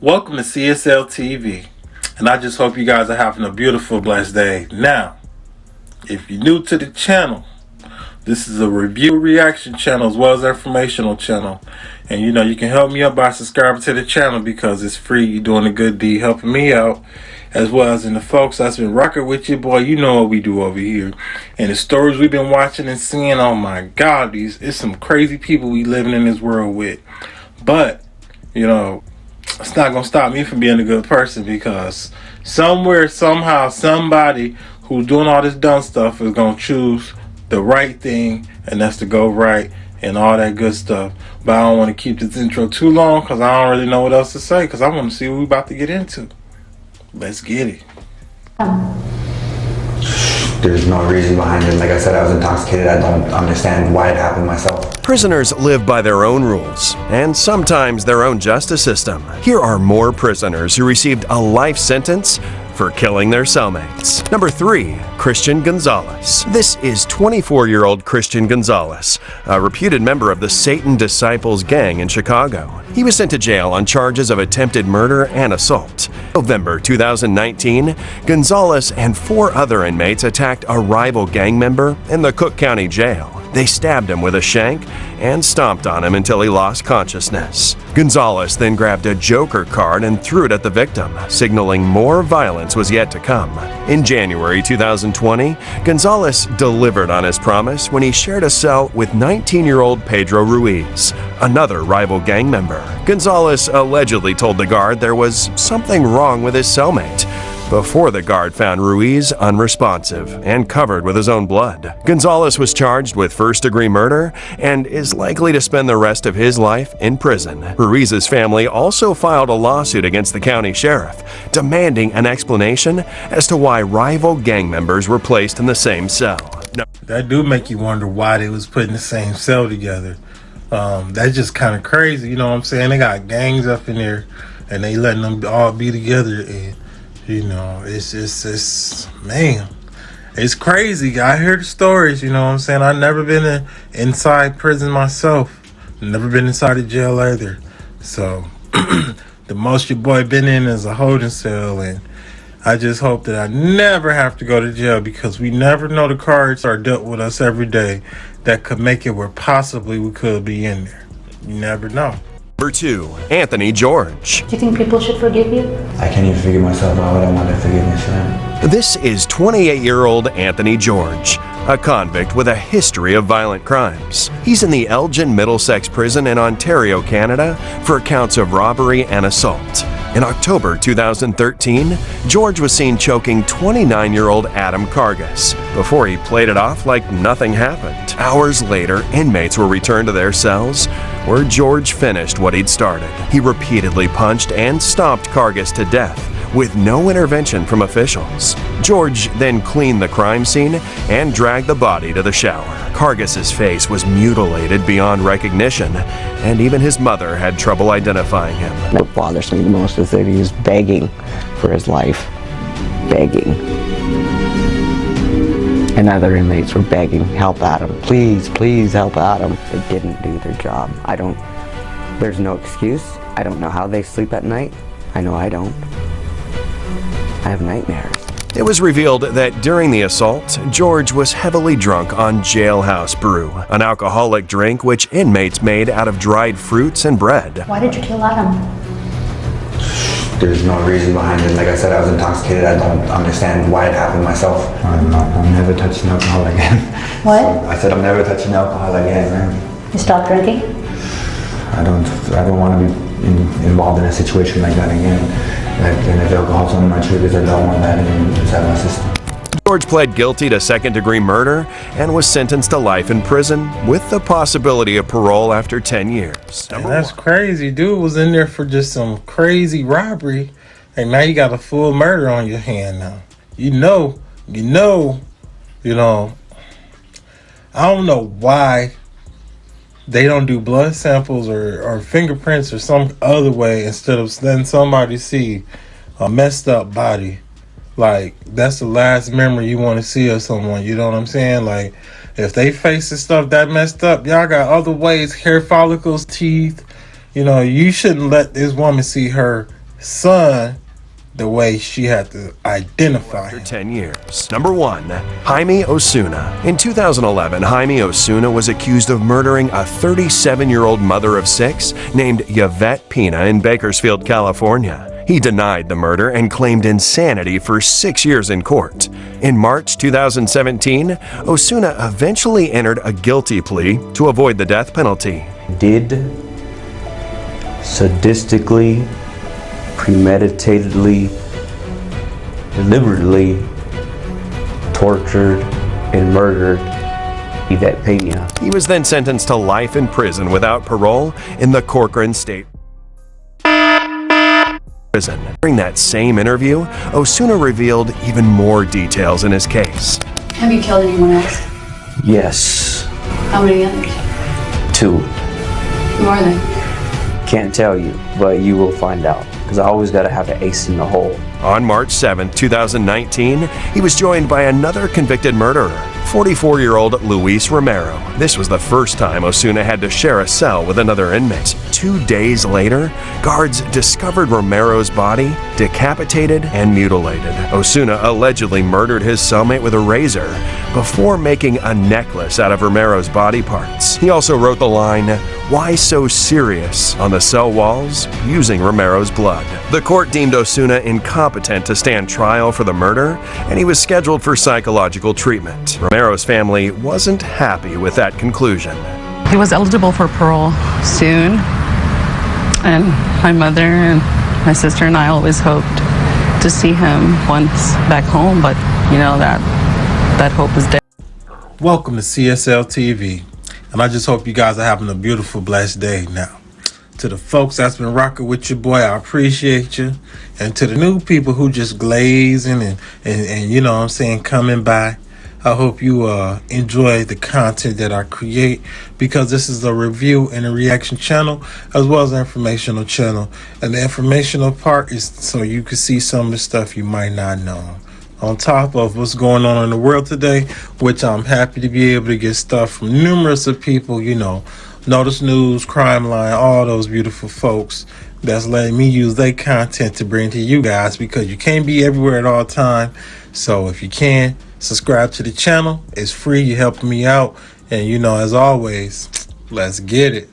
Welcome to CSL TV, and I just hope you guys are having a beautiful, blessed day. Now, if you're new to the channel, this is a review reaction channel as well as informational channel. And you can help me out by subscribing to the channel because it's free. You're doing a good deed helping me out, as well as in the folks that's been rocking with you, boy. You know what we do over here. And the stories we've been watching and seeing, oh my God, it's some crazy people we living in this world with. But, it's not going to stop me from being a good person, because somewhere, somehow, somebody who's doing all this dumb stuff is going to choose the right thing, and that's to go right and all that good stuff. But I don't want to keep this intro too long because I don't really know what else to say, because I want to see what we're about to get into. Let's get it. There's no reason behind it. Like I said, I was intoxicated. I don't understand why it happened myself. Prisoners live by their own rules and sometimes their own justice system. Here are more prisoners who received a life sentence for killing their cellmates. Number 3, Christian Gonzalez. This is 24-year-old Christian Gonzalez, a reputed member of the Satan Disciples gang in Chicago. He was sent to jail on charges of attempted murder and assault. November 2019, Gonzalez and 4 other inmates attacked a rival gang member in the Cook County Jail. They stabbed him with a shank and stomped on him until he lost consciousness. Gonzalez then grabbed a Joker card and threw it at the victim, signaling more violence was yet to come. In January 2020, Gonzalez delivered on his promise when he shared a cell with 19-year-old Pedro Ruiz, another rival gang member. Gonzalez allegedly told the guard there was something wrong with his cellmate before the guard found Ruiz unresponsive and covered with his own blood. Gonzalez was charged with first-degree murder and is likely to spend the rest of his life in prison. Ruiz's family also filed a lawsuit against the county sheriff, demanding an explanation as to why rival gang members were placed in the same cell. That do make you wonder why they was put in the same cell together. That's just kind of crazy, you know what I'm saying? They got gangs up in there and they letting them all be together, and it's man, it's crazy. I hear the stories, you know what I'm saying? I've never been inside prison myself. Never been inside a jail either. So the most your boy been in is a holding cell, and I just hope that I never have to go to jail, because we never know the cards are dealt with us every day that could make it where possibly we could be in there. You never know. Number 2, Anthony George. Do you think people should forgive you? I can't even forgive myself. Why would I want to forgiveness for them? This is 28-year-old Anthony George, a convict with a history of violent crimes. He's in the Elgin Middlesex Prison in Ontario, Canada, for counts of robbery and assault. In October 2013, George was seen choking 29-year-old Adam Kargas before he played it off like nothing happened. Hours later, inmates were returned to their cells, where George finished what he'd started. He repeatedly punched and stomped Kargas to death with no intervention from officials. George then cleaned the crime scene and dragged the body to the shower. Kargas's face was mutilated beyond recognition, and even his mother had trouble identifying him. What bothers me the most is that he was begging for his life. Begging. And other inmates were begging, help Adam, please, please help Adam. They didn't do their job. There's no excuse. I don't know how they sleep at night. I know I don't. I have nightmares. It was revealed that during the assault, George was heavily drunk on Jailhouse Brew, an alcoholic drink which inmates made out of dried fruits and bread. Why did you kill Adam? There's no reason behind it. Like I said, I was intoxicated. I don't understand why it happened myself. I'm never touching alcohol again. What? I said I'm never touching alcohol again, man. You stopped drinking? I don't want to be involved in a situation like that again. And if alcohol's on my triggers, I don't want that inside my system. George pled guilty to second-degree murder and was sentenced to life in prison with the possibility of parole after 10 years. And that's crazy. Dude was in there for just some crazy robbery, and now you got a full murder on your hand now. I don't know why they don't do blood samples or fingerprints or some other way instead of letting somebody see a messed up body. Like, that's the last memory you want to see of someone, you know what I'm saying? Like, if they face is stuff that messed up, y'all got other ways, hair follicles, teeth. You know, you shouldn't let this woman see her son the way she had to identify After him. 10 years. Number 1. Jaime Osuna. In 2011, Jaime Osuna was accused of murdering a 37-year-old mother of 6 named Yvette Pina in Bakersfield, California. He denied the murder and claimed insanity for 6 years in court. In March 2017, Osuna eventually entered a guilty plea to avoid the death penalty. Did sadistically, premeditatedly, deliberately tortured and murdered Yvette Pena. He was then sentenced to life in prison without parole in the Corcoran State Prison. During that same interview, Osuna revealed even more details in his case. Have you killed anyone else? Yes, How many others? 2. Who are they? Can't tell you, but you will find out. Because I always got to have an ace in the hole. On March 7, 2019, he was joined by another convicted murderer, 44-year-old Luis Romero. This was the first time Osuna had to share a cell with another inmate. 2 days later, guards discovered Romero's body decapitated and mutilated. Osuna allegedly murdered his cellmate with a razor before making a necklace out of Romero's body parts. He also wrote the line, "Why so serious?" on the cell walls using Romero's blood. The court deemed Osuna incompetent to stand trial for the murder, and he was scheduled for psychological treatment. Romero's family wasn't happy with that conclusion. He was eligible for parole soon, and my mother and my sister and I always hoped to see him once back home, but you know that hope is dead. Welcome to CSL TV, and I just hope you guys are having a beautiful, blessed day now. To the folks that's been rocking with your boy, I appreciate you. And to the new people who just glazing and you know what I'm saying, coming by, I hope you enjoy the content that I create, because this is a review and a reaction channel as well as an informational channel. And the informational part is so you can see some of the stuff you might not know. On top of what's going on in the world today, which I'm happy to be able to get stuff from numerous of people, you know, Notice News, Crime Line, all those beautiful folks that's letting me use their content to bring to you guys, because you can't be everywhere at all time. So if you can, subscribe to the channel. It's free. You're helping me out. And, you know, as always, let's get it.